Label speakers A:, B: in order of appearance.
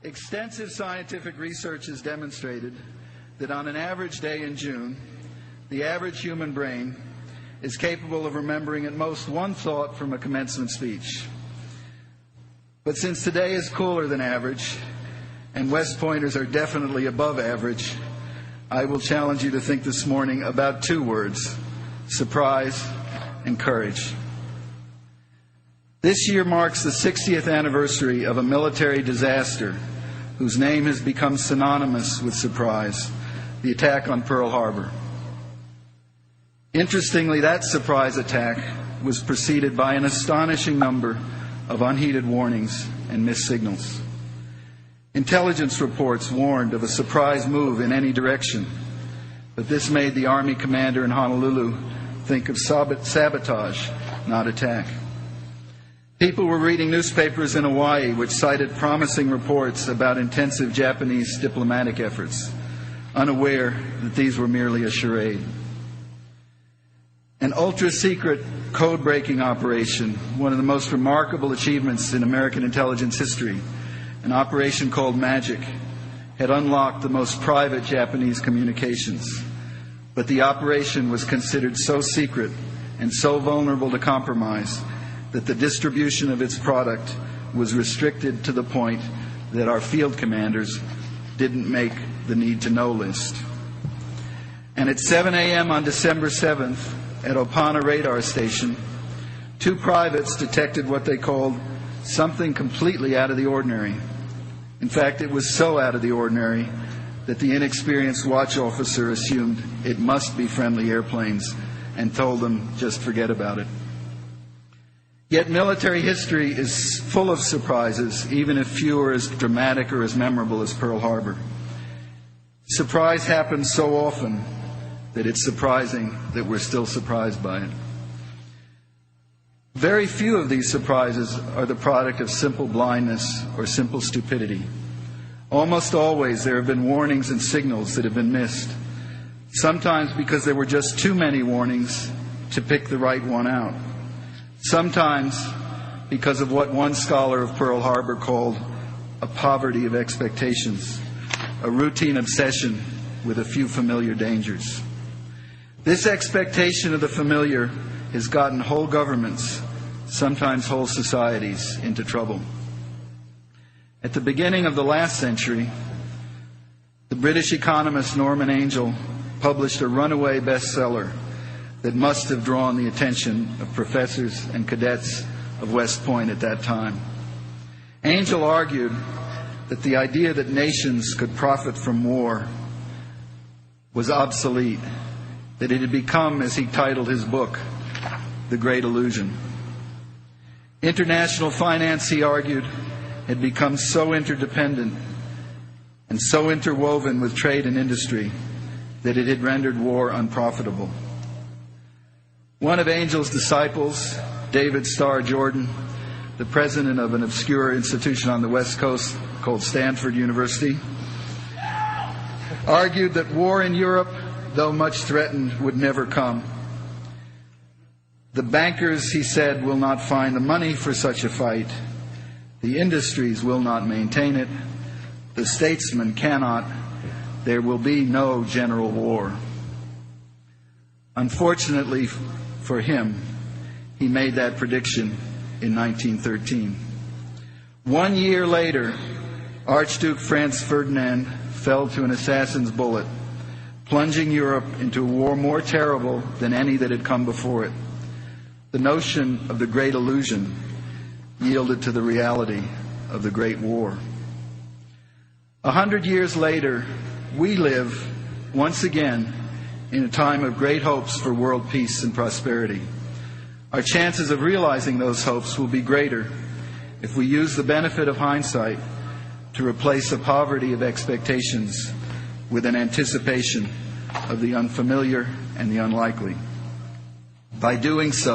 A: Extensive scientific research has demonstrated that on an average day in June, the average human brain is capable of remembering at most one thought from a commencement speech. But since today is cooler than average, and West Pointers are definitely above average, I will challenge you to think this morning about two words: surprise and courage. This year marks the 60th anniversary of a military disaster whose name has become synonymous with surprise: the attack on Pearl Harbor. Interestingly, that surprise attack was preceded by an astonishing number of unheeded warnings and missed signals. Intelligence reports warned of a surprise move in any direction, but this made the Army commander in Honolulu think of sabotage, not attack. People were reading newspapers in Hawaii which cited promising reports about intensive Japanese diplomatic efforts, unaware that these were merely a charade. An ultra-secret code-breaking operation, one of the most remarkable achievements in American intelligence history, an operation called Magic, had unlocked the most private Japanese communications. But the operation was considered so secret and so vulnerable to compromise that the distribution of its product was restricted to the point that our field commanders didn't make the need-to-know list. And at 7 a.m. on December 7th, at Opana Radar Station, two privates detected what they called something completely out of the ordinary. In fact, it was so out of the ordinary that the inexperienced watch officer assumed it must be friendly airplanes and told them just forget about it. Yet military history is full of surprises, even if few are as dramatic or as memorable as Pearl Harbor. Surprise happens so often that it's surprising that we're still surprised by it. Very few of these surprises are the product of simple blindness or simple stupidity. Almost always there have been warnings and signals that have been missed, sometimes because there were just too many warnings to pick the right one out. Sometimes because of what one scholar of Pearl Harbor called a poverty of expectations, a routine obsession with a few familiar dangers. This expectation of the familiar has gotten whole governments, sometimes whole societies, into trouble. At the beginning of the last century, the British economist Norman Angell published a runaway bestseller that must have drawn the attention of professors and cadets of West Point at that time. Angell argued that the idea that nations could profit from war was obsolete, that it had become, as he titled his book, The Great Illusion. International finance, he argued, had become so interdependent and so interwoven with trade and industry that it had rendered war unprofitable. One of Angell's disciples, David Starr Jordan, the president of an obscure institution on the West Coast called Stanford University, argued that war in Europe, though much threatened, would never come. The bankers, he said, will not find the money for such a fight. The industries will not maintain it. The statesmen cannot. There will be no general war. Unfortunately for him, he made that prediction in 1913. 1 year later, Archduke Franz Ferdinand fell to an assassin's bullet, plunging Europe into a war more terrible than any that had come before it. The notion of the Great Illusion yielded to the reality of the Great War. 100 years later, we live, once again, in a time of great hopes for world peace and prosperity. Our chances of realizing those hopes will be greater if we use the benefit of hindsight to replace a poverty of expectations with an anticipation of the unfamiliar and the unlikely. By doing so,